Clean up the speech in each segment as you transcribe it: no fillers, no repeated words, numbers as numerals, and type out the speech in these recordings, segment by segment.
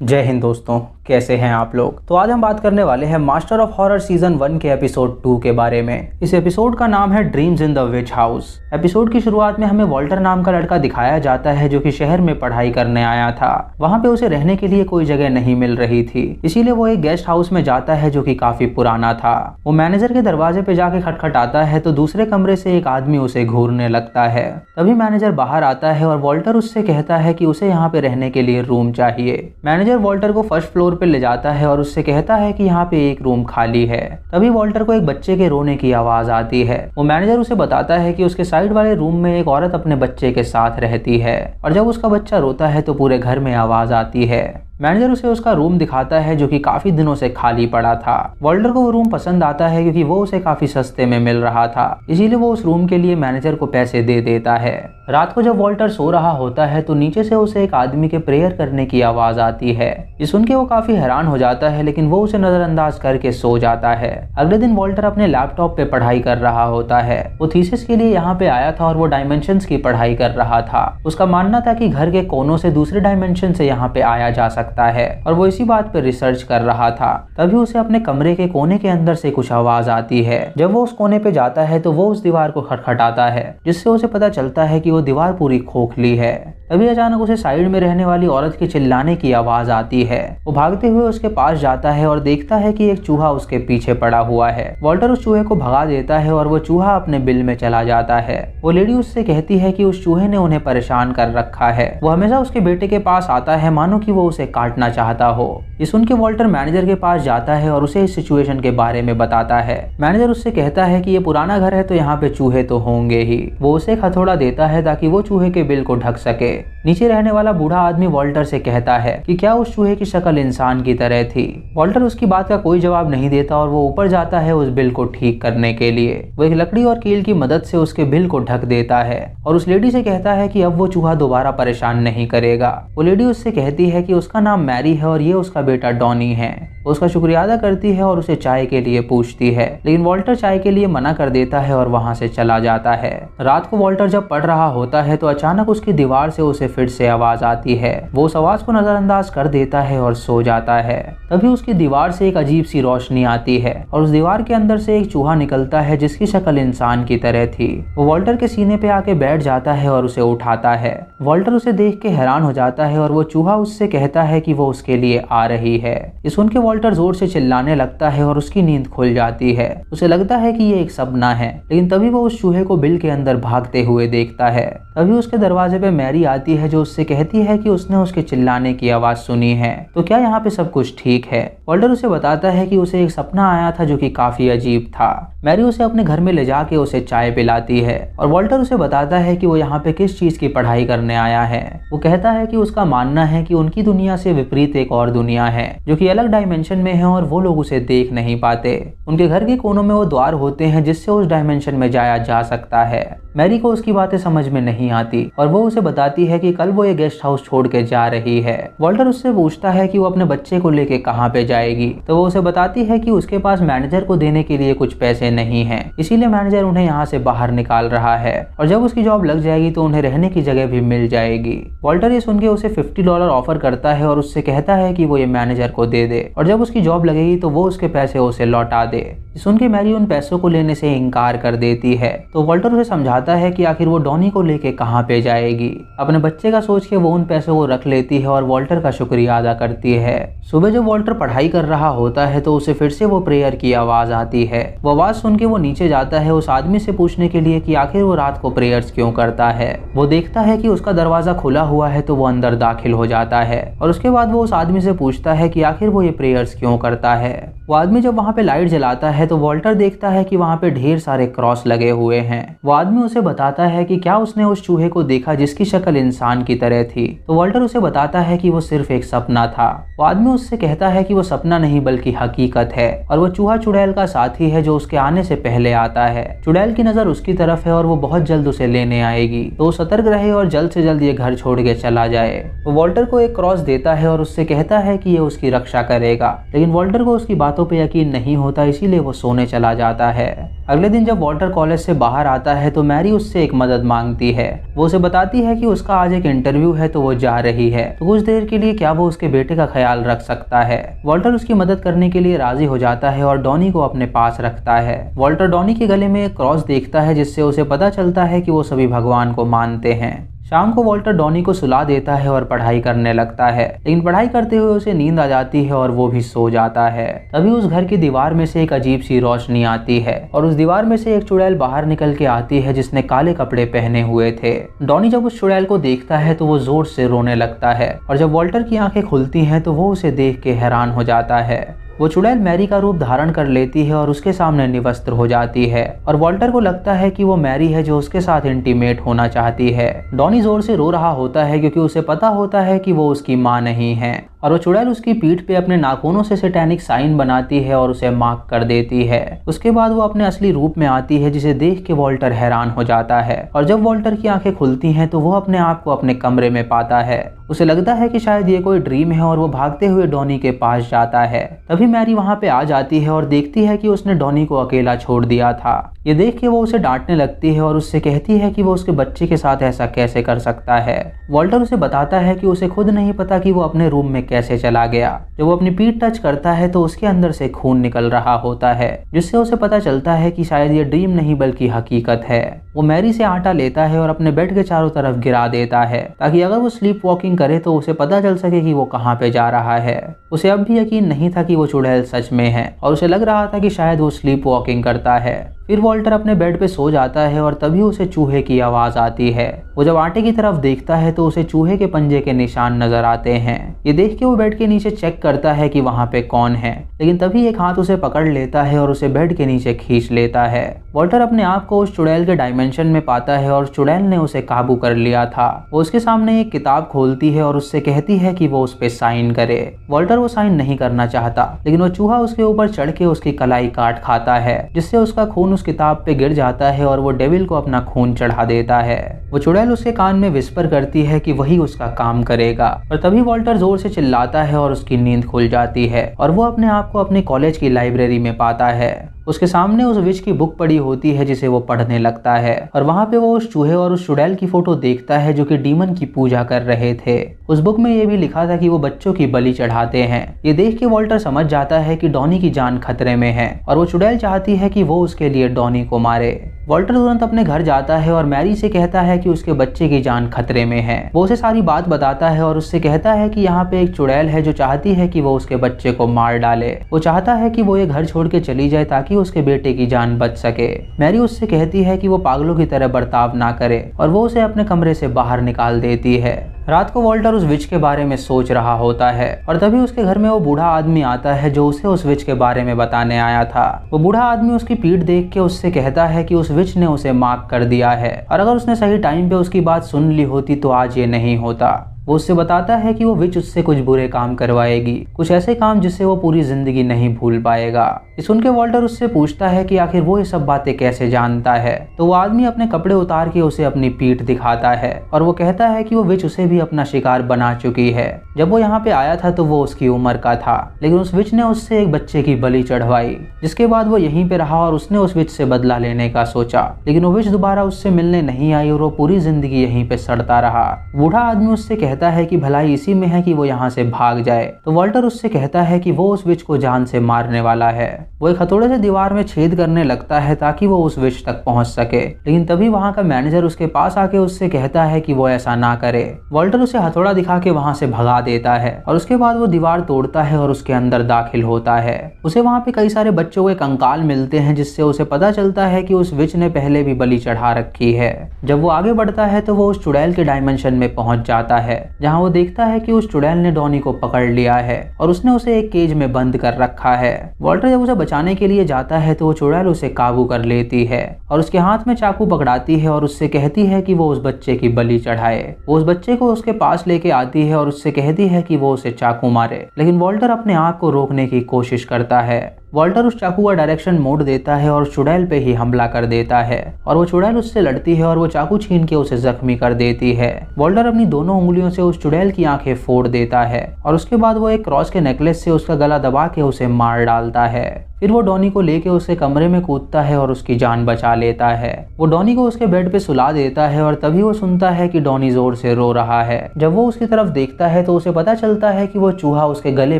जय हिंद दोस्तों, कैसे हैं आप लोग। तो आज हम बात करने वाले हैं मास्टर ऑफ हॉरर सीजन 1 के एपिसोड 2 के बारे में। इस एपिसोड का नाम है dreams in the which house. Episode की शुरुआत में हमें वॉल्टर नाम का लड़का दिखाया जाता है जो कि शहर में पढ़ाई करने आया था। वहाँ पे उसे रहने के लिए कोई जगह नहीं मिल रही थी, इसीलिए वो एक गेस्ट हाउस में जाता है जो कि काफी पुराना था। वो मैनेजर के दरवाजे पे जाके खटखटाता है तो दूसरे कमरे से एक आदमी उसे घूरने लगता है। तभी मैनेजर बाहर आता है और वॉल्टर उससे कहता है कि उसे यहाँ पे रहने के लिए रूम चाहिए। मैनेजर वॉल्टर को फर्स्ट फ्लोर पे ले जाता है और उससे कहता है कि यहाँ पे एक रूम खाली है। तभी वॉल्टर को एक बच्चे के रोने की आवाज आती है। वो मैनेजर उसे बताता है कि उसके साइड वाले रूम में एक औरत अपने बच्चे के साथ रहती है और जब उसका बच्चा रोता है तो पूरे घर में आवाज आती है। मैनेजर उसे उसका रूम दिखाता है जो कि काफी दिनों से खाली पड़ा था। वॉल्टर को वो रूम पसंद आता है क्योंकि वो उसे काफी सस्ते में मिल रहा था, इसीलिए वो उस रूम के लिए मैनेजर को पैसे दे देता है। रात को जब वॉल्टर सो रहा होता है तो नीचे से उसे एक आदमी के प्रेयर करने की आवाज आती है। ये सुन के वो काफी हैरान हो जाता है, लेकिन वो उसे नजरअंदाज करके सो जाता है। अगले दिन वॉल्टर अपने लैपटॉप पे पढ़ाई कर रहा होता है। वो थीसिस के लिए यहाँ पे आया था और वो डायमेंशंस की पढ़ाई कर रहा था। उसका मानना था कि घर के कोनों से दूसरे डायमेंशन से यहाँ पे आया जा सकता है और वो इसी बात पे रिसर्च कर रहा था। तभी उसे अपने कमरे के कोने के अंदर से कुछ आवाज आती है। जब वो उस कोने पे जाता है तो वो उस दीवार को खटखटाता है, जिससे उसे पता चलता है कि वो दीवार पूरी खोखली है। तभी अचानक उसे साइड में रहने वाली औरत के चिल्लाने की आवाज आती है। वो भागते हुए उसके पास जाता है और देखता है कि एक चूहा उसके पीछे पड़ा हुआ है। वॉल्टर उस चूहे को भगा देता है और वो चूहा अपने बिल में चला जाता है। वो लेडी उससे कहती है कि उस चूहे ने उन्हें परेशान कर रखा है। वो हमेशा उसके बेटे के पास आता है मानो कि वो उसे काटना चाहता हो। ये सुन के वॉल्टर मैनेजर के पास जाता है और उसे इस सिचुएशन के बारे में बताता है। मैनेजर उससे कहता है कि ये पुराना घर है तो यहाँ पे चूहे तो होंगे ही। वो उसे एक हथौड़ा देता है ताकि वो चूहे के बिल को ढक सके। नीचे रहने वाला बूढ़ा आदमी वॉल्टर से कहता है कि क्या उस चूहे की शक्ल इंसान की तरह थी। वॉल्टर उसकी बात का कोई जवाब नहीं देता और वो ऊपर जाता है उस बिल को ठीक करने के लिए। वो एक लकड़ी और कील की मदद से उसके बिल को ढक देता है और उस लेडी से कहता है कि अब वो चूहा दोबारा परेशान नहीं करेगा। वो लेडी उससे कहती है कि उसका नाम मैरी है और ये उसका बेटा डॉनी है। वो उसका शुक्रिया अदा करती है और उसे चाय के लिए पूछती है, लेकिन वॉल्टर चाय के लिए मना कर देता है और वहां से चला जाता है। रात को वॉल्टर जब पढ़ रहा होता है तो अचानक उसकी दीवार से उसे फिर से आवाज आती है। वो उस आवाज को नजरअंदाज कर देता है और सो जाता है। तभी उसकी दीवार से एक अजीब सी रोशनी आती है और उस दीवार के अंदर से एक चूहा निकलता है जिसकी शक्ल इंसान की तरह थी। वो वॉल्टर के सीने पे आके बैठ जाता है और उसे उठाता है। वॉल्टर उसे देख के हैरान हो जाता है और वो चूहा उससे कहता है कि वो उसके लिए आ रही है। ये सुन के वॉल्टर जोर से चिल्लाने लगता है और उसकी नींद खुल जाती है। उसे लगता है कि ये एक सपना है, लेकिन तभी वो उस चूहे को बिल के अंदर भागते हुए देखता है। तभी उसके दरवाजे पे मैरी आती है जो उससे कहती है कि उसने उसके चिल्लाने की आवाज सुनी है, तो क्या यहाँ पे सब कुछ ठीक है। वॉल्टर उसे बताता है कि उसे एक सपना आया था जो कि काफी अजीब था। मैरी उसे अपने घर में ले जाके उसे चाय पिलाती है और वॉल्टर उसे बताता है कि वो यहाँ पे किस चीज की पढ़ाई करने आया है। वो कहता है कि उसका मानना है कि उनकी दुनिया से विपरीत एक और दुनिया है जो कि अलग डायमेंशन में है और वो लोग उसे देख नहीं पाते। उनके घर के कोनों में वो द्वार होते हैं जिससे उस डायमेंशन में जाया जा सकता है। मैरी को उसकी बातें समझ में नहीं आती और वो उसे बताती है कि कल वो ये गेस्ट हाउस छोड़ के जा रही है। वॉल्टर उससे पूछता है कि वो अपने बच्चे को लेके कहाँ पे जाएगी, तो वो उसे बताती है कि उसके पास मैनेजर को देने के लिए कुछ पैसे नहीं है, इसीलिए मैनेजर उन्हें यहाँ से बाहर निकाल रहा है और जब उसकी जॉब लग जाएगी तो उन्हें रहने की जगह भी मिल जाएगी। वॉल्टर ये सुन के उसे $50 ऑफर करता है और उससे कहता है कि वो ये मैनेजर को दे दे और जब उसकी जॉब लगेगी तो वो उसके पैसे उसे लौटा दे। सुन के मैरी उन पैसों को लेने से इनकार कर देती है। तो वॉल्टर उसे समझाता है कि आखिर वो डॉनी को लेके कहाँ पे जाएगी। अपने बच्चे का सोच के वो उन पैसों को रख लेती है और वॉल्टर का शुक्रिया अदा करती है। सुबह जब वॉल्टर पढ़ाई कर रहा होता है तो उसे फिर से वो प्रेयर की आवाज आती है। वो आवाज सुन के वो नीचे जाता है उस आदमी से पूछने के लिए कि आखिर वो रात को प्रेयर्स क्यों करता है। वो देखता है कि उसका दरवाजा खुला हुआ है तो वो अंदर दाखिल हो जाता है और उसके बाद वो उस आदमी से पूछता है कि आखिर वो ये प्रेयर्स क्यों करता है। वो आदमी जब वहाँ पे लाइट जलाता है तो वॉल्टर देखता है कि वहाँ पे ढेर सारे क्रॉस लगे हुए हैं। वो आदमी उसे बताता है कि क्या उसने उस चूहे को देखा जिसकी शक्ल इंसान की तरह थी। तो वॉल्टर उसे बताता है कि वो सिर्फ एक सपना था। वो आदमी उससे कहता है कि वो सपना नहीं बल्कि हकीकत है और वो चूहा चुड़ैल का साथी है जो उसके आने से पहले आता है। चुड़ैल की नजर उसकी तरफ है और वो बहुत जल्द उसे लेने आएगी, तो वो सतर्क रहे और जल्द से जल्द ये घर छोड़ के चला जाए। वो वॉल्टर को एक क्रॉस देता है और उससे कहता है कि ये उसकी रक्षा करेगा, लेकिन वॉल्टर को उसकी बातों पे यकीन नहीं होता, इसीलिए वो सोने चला जाता है। अगले दिन जब वॉल्टर कॉलेज से बाहर आता है तो मैरी मैरी उससे एक मदद मांगती है। वो उसे बताती है कि उसका आज एक इंटरव्यू है तो वो जा रही है, तो कुछ देर के लिए क्या वो उसके बेटे का ख्याल रख सकता है। वॉल्टर उसकी मदद करने के लिए राजी हो जाता है और डॉनी को अपने पास रखता है। वॉल्टर डॉनी के गले में एक क्रॉस देखता है जिससे उसे पता चलता है कि वो सभी भगवान को मानते हैं। शाम को वॉल्टर डॉनी को सुला देता है और पढ़ाई करने लगता है, लेकिन पढ़ाई करते हुए उसे नींद आ जाती है और वो भी सो जाता है। तभी उस घर की दीवार में से एक अजीब सी रोशनी आती है और उस दीवार में से एक चुड़ैल बाहर निकल के आती है जिसने काले कपड़े पहने हुए थे। डॉनी जब उस चुड़ैल को देखता है तो वो जोर से रोने लगता है और जब वॉल्टर की आंखें खुलती हैं तो वो उसे देख के हैरान हो जाता है। वो चुड़ैल मैरी का रूप धारण कर लेती है और उसके सामने निवस्त्र हो जाती है और वॉल्टर को लगता है कि वो मैरी है जो उसके साथ इंटीमेट होना चाहती है। डॉनी जोर से रो रहा होता है क्योंकि उसे पता होता है कि वो उसकी माँ नहीं है और वो चुड़ैल उसकी पीठ पे अपने नाखूनों से सैटेनिक साइन बनाती है और उसे मार्क कर देती है। उसके बाद वो अपने असली रूप में आती है जिसे देख के वॉल्टर हैरान हो जाता है और जब वॉल्टर की आंखें खुलती हैं तो वो अपने आप को अपने कमरे में पाता है। उसे लगता है कि शायद ये कोई ड्रीम है और वो भागते हुए डॉनी के पास जाता है। तभी मैरी वहाँ पे आ जाती है और देखती है कि उसने डॉनी को अकेला छोड़ दिया था। ये देख के वो उसे डांटने लगती है और उससे कहती है कि वो उसके बच्चे के साथ ऐसा कैसे कर सकता है। वॉल्टर उसे बताता है कि उसे खुद नहीं पता कि वो अपने रूम में कैसे चला गया। जब वो अपनी पीठ टच करता है तो उसके अंदर से खून निकल रहा होता है जिससे उसे पता चलता है कि शायद ये ड्रीम नहीं बल्कि हकीकत है। वो मैरी से आटा लेता है और अपने बेड के चारों तरफ गिरा देता है ताकि अगर वो स्लीप वॉकिंग करे तो उसे पता चल सके कि वो कहाँ पे जा रहा है। उसे अब भी यकीन नहीं था कि वो चुड़ैल सच में है और उसे लग रहा था कि शायद वो स्लीप वॉकिंग करता है। फिर वॉल्टर अपने बेड पे सो जाता है और तभी उसे चूहे की आवाज आती है। वो जब आटे की तरफ देखता है तो उसे चूहे के पंजे के निशान नजर आते हैं। ये देख के वो बेड के नीचे चेक करता है कि वहाँ पे कौन है, लेकिन तभी एक हाथ उसे पकड़ लेता है और उसे बेड के नीचे खींच लेता है। वॉल्टर अपने आप को उस चुड़ैल के डायमेंशन में पाता है और चुड़ैल ने उसे काबू कर लिया था। वो उसके सामने एक किताब खोलती है और उससे कहती है कि वो उस पे साइन करे। वॉल्टर वो साइन नहीं करना चाहता, लेकिन वो चूहा उसके ऊपर चढ़ के उसकी कलाई काट खाता है जिससे उसका खून उस किताब पे गिर जाता है और वो डेविल को अपना खून चढ़ा देता है। वो चुड़ैल उसके कान में विस्पर करती है कि वही उसका काम करेगा और तभी वॉल्टर जोर से चिल्लाता है और उसकी नींद खुल जाती है और वो अपने आप को अपने कॉलेज की लाइब्रेरी में पाता है। उसके सामने उस विच की बुक पड़ी होती है जिसे वो पढ़ने लगता है और वहाँ पे वो उस चूहे और उस चुड़ैल की फोटो देखता है जो कि डीमन की पूजा कर रहे थे। उस बुक में ये भी लिखा था कि वो बच्चों की बलि चढ़ाते हैं। ये देख के वॉल्टर समझ जाता है कि डॉनी की जान खतरे में है और वो चुड़ैल चाहती है कि वो उसके लिए डॉनी को मारे। वॉल्टर तुरंत अपने घर जाता है और मैरी से कहता है कि उसके बच्चे की जान खतरे में है। वो उसे सारी बात बताता है और उससे कहता है कि यहाँ पे एक चुड़ैल है जो चाहती है कि वो उसके बच्चे को मार डाले। वो चाहता है कि वो ये घर छोड़ के चली जाए ताकि उसके बेटे की जान बच सके। मैरी उससे कहती है कि वो पागलों की तरह बर्ताव ना करे और वो उसे अपने कमरे से बाहर निकाल देती है। रात को वॉल्टर उस विच के बारे में सोच रहा होता है और तभी उसके घर में वो बूढ़ा आदमी आता है जो उसे उस विच के बारे में बताने आया था। वो बूढ़ा आदमी उसकी पीठ देख के उससे कहता है कि उस विच ने उसे मार्क कर दिया है और अगर उसने सही टाइम पे उसकी बात सुन ली होती तो आज ये नहीं होता। वो उससे बताता है कि वो विच उससे कुछ बुरे काम करवाएगी, कुछ ऐसे काम जिससे वो पूरी जिंदगी नहीं भूल पाएगा। ये सुन के वॉल्टर उससे पूछता है कि आखिर वो ये सब बातें कैसे जानता है। तो वो आदमी अपने कपड़े उतार के उसे अपनी पीठ दिखाता है और वो कहता है कि वो विच उसे भी अपना शिकार बना चुकी है। जब वो यहाँ पे आया था तो वो उसकी उम्र का था, लेकिन उस विच ने उससे एक बच्चे की बलि चढ़वाई, जिसके बाद वो यहीं पे रहा और उसने उस विच से बदला लेने का सोचा, लेकिन वो विच दोबारा उससे मिलने नहीं आई और वो पूरी जिंदगी यहीं पे सड़ता रहा। बूढ़ा आदमी उससे कहता है कि भलाई इसी में है कि वो यहाँ से भाग जाए। तो वॉल्टर उससे कहता है कि वो उस विच को जान से मारने वाला है। वो एक हथौड़े से दीवार में छेद करने लगता है ताकि वो उस विच तक पहुंच सके, लेकिन तभी वहाँ का मैनेजर उसके पास आके उससे कहता है कि वो ऐसा ना करे। वॉल्टर उसे हथौड़ा दिखा के वहाँ से भगा देता है और उसके बाद वो दीवार तोड़ता है और उसके अंदर दाखिल होता है। उसे वहाँ पे कई सारे बच्चों के कंकाल मिलते हैं जिससे उसे पता चलता है कि उस विच ने पहले भी बलि चढ़ा रखी है। जब वो आगे बढ़ता है तो वो उस चुड़ैल के डायमेंशन में पहुंच जाता है जहाँ वो देखता है कि उस चुड़ैल ने डॉनी को पकड़ लिया है और उसने उसे एक केज में बंद कर रखा है। वॉल्टर जब उसे बचाने के लिए जाता है तो वो चुड़ैल उसे काबू कर लेती है और उसके हाथ में चाकू पकड़ाती है और उससे कहती है कि वो उस बच्चे की बलि चढ़ाए। वो उस बच्चे को उसके पास लेके आती है और उससे कहती है कि वो उसे चाकू मारे, लेकिन वॉल्टर अपने आप को रोकने की कोशिश करता है। वॉल्टर उस चाकू का डायरेक्शन मोड़ देता है और चुड़ैल पे ही हमला कर देता है और वो चुड़ैल उससे लड़ती है और वो चाकू छीन के उसे जख्मी कर देती है। वॉल्टर अपनी दोनों उंगलियों से उस चुड़ैल की आंखें फोड़ देता है और उसके बाद वो एक क्रॉस के नेकलेस से उसका गला दबा के उसे मार डालता है। फिर वो डॉनी को लेके उसके कमरे में कूदता है और उसकी जान बचा लेता है। वो डॉनी को उसके बेड पे सुला देता है और तभी वो सुनता है कि डॉनी जोर से रो रहा है। जब वो उसकी तरफ देखता है तो उसे पता चलता है कि वो चूहा उसके गले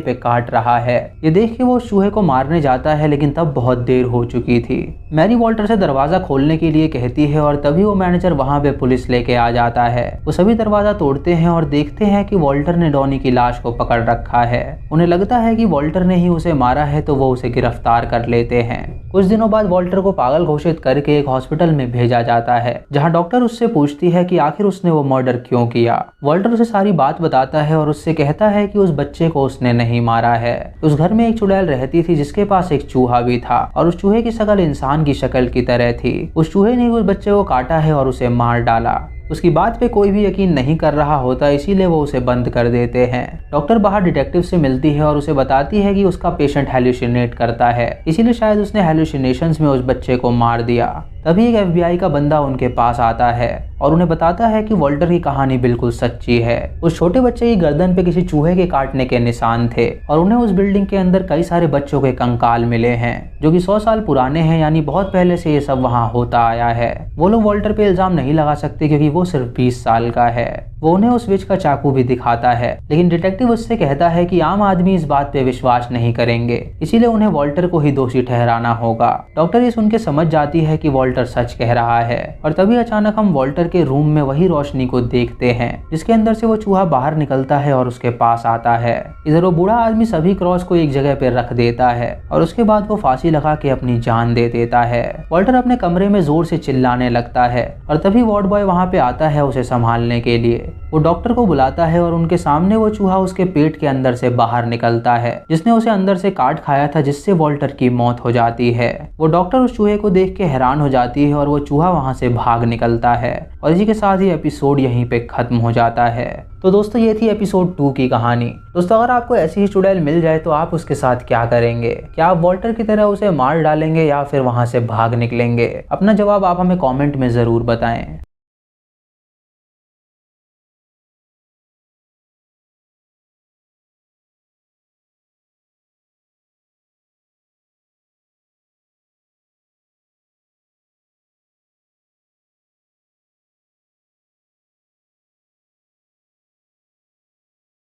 पे काट रहा है। ये देख के वो उस चूहे को मारने जाता है, लेकिन तब बहुत देर हो चुकी थी। मैरी वॉल्टर से दरवाजा खोलने के लिए कहती है और तभी वो मैनेजर वहाँ पे पुलिस लेके आ जाता है। वो सभी दरवाजा तोड़ते हैं और देखते हैं कि वॉल्टर ने डॉनी की लाश को पकड़ रखा है। उन्हें लगता है कि वॉल्टर ने ही उसे मारा है, तो वो उसे गिरफ्तार कर लेते हैं। कुछ दिनों बाद वॉल्टर को पागल घोषित करके एक हॉस्पिटल में भेजा जाता है, जहां डॉक्टर उससे पूछती है कि आखिर उसने वो मर्डर क्यों किया। वॉल्टर उसे सारी बात बताता है और उससे कहता है कि उस बच्चे को उसने नहीं मारा है। उस घर में एक चुड़ैल रहती थी जिसके पास एक चूहा भी था और उस चूहे की शक्ल इंसान की शक्ल की तरह थी। उस चूहे ने उस बच्चे को काटा है और उसे मार डाला। उसकी बात पे कोई भी यकीन नहीं कर रहा होता, इसीलिए वो उसे बंद कर देते हैं। डॉक्टर बाहर डिटेक्टिव से मिलती है और उसे बताती है कि उसका पेशेंट हेलुसिनेट करता है, इसीलिए शायद उसने हेलुसिनेशंस में उस बच्चे को मार दिया। तभी एक FBI का बंदा उनके पास आता है और उन्हें बताता है कि वॉल्टर की कहानी बिल्कुल सच्ची है। उस छोटे बच्चे की गर्दन पे किसी चूहे के काटने के निशान थे और उन्हें उस बिल्डिंग के अंदर कई सारे बच्चों के कंकाल मिले हैं जो कि 100 साल पुराने हैं, यानी बहुत पहले से ये सब वहाँ होता आया है। वो लोग वॉल्टर पे इल्जाम नहीं लगा सकते क्योंकि वो सिर्फ 20 साल का है। वो उन्हें उस विच का चाकू भी दिखाता है, लेकिन डिटेक्टिव उससे कहता है कि आम आदमी इस बात पे विश्वास नहीं करेंगे, इसीलिए उन्हें वॉल्टर को ही दोषी ठहराना होगा। डॉक्टर ये सुन के समझ जाती है कि वॉल्टर सच कह रहा है और तभी अचानक हम वॉल्टर के रूम में वही रोशनी को देखते हैं जिसके अंदर से वो चूहा बाहर निकलता है और उसके पास आता है। इधर वो बूढ़ा आदमी सभी क्रॉस को एक जगह पे रख देता है और उसके बाद वो फांसी लगा के अपनी जान दे देता है। वॉल्टर अपने कमरे में जोर से चिल्लाने लगता है और तभी वार्ड बॉय वहाँ पे आता है उसे संभालने के लिए। वो डॉक्टर को बुलाता है और उनके सामने वो चूहा उसके पेट के अंदर से बाहर निकलता है जिसने उसे अंदर से काट खाया था, जिससे वॉल्टर की मौत हो जाती है। वो डॉक्टर उस चूहे को देख के हैरान हो जाती है और वो चूहा वहां से भाग निकलता है और इसी के साथ ही एपिसोड यहीं पे खत्म हो जाता है। तो दोस्तों ये थी एपिसोड 2 की कहानी। दोस्तों अगर आपको ऐसी ही चुड़ैल मिल जाए तो आप उसके साथ क्या करेंगे? क्या आप वॉल्टर की तरह उसे मार डालेंगे या फिर वहां से भाग निकलेंगे? अपना जवाब आप हमें कमेंट में जरूर बताएं।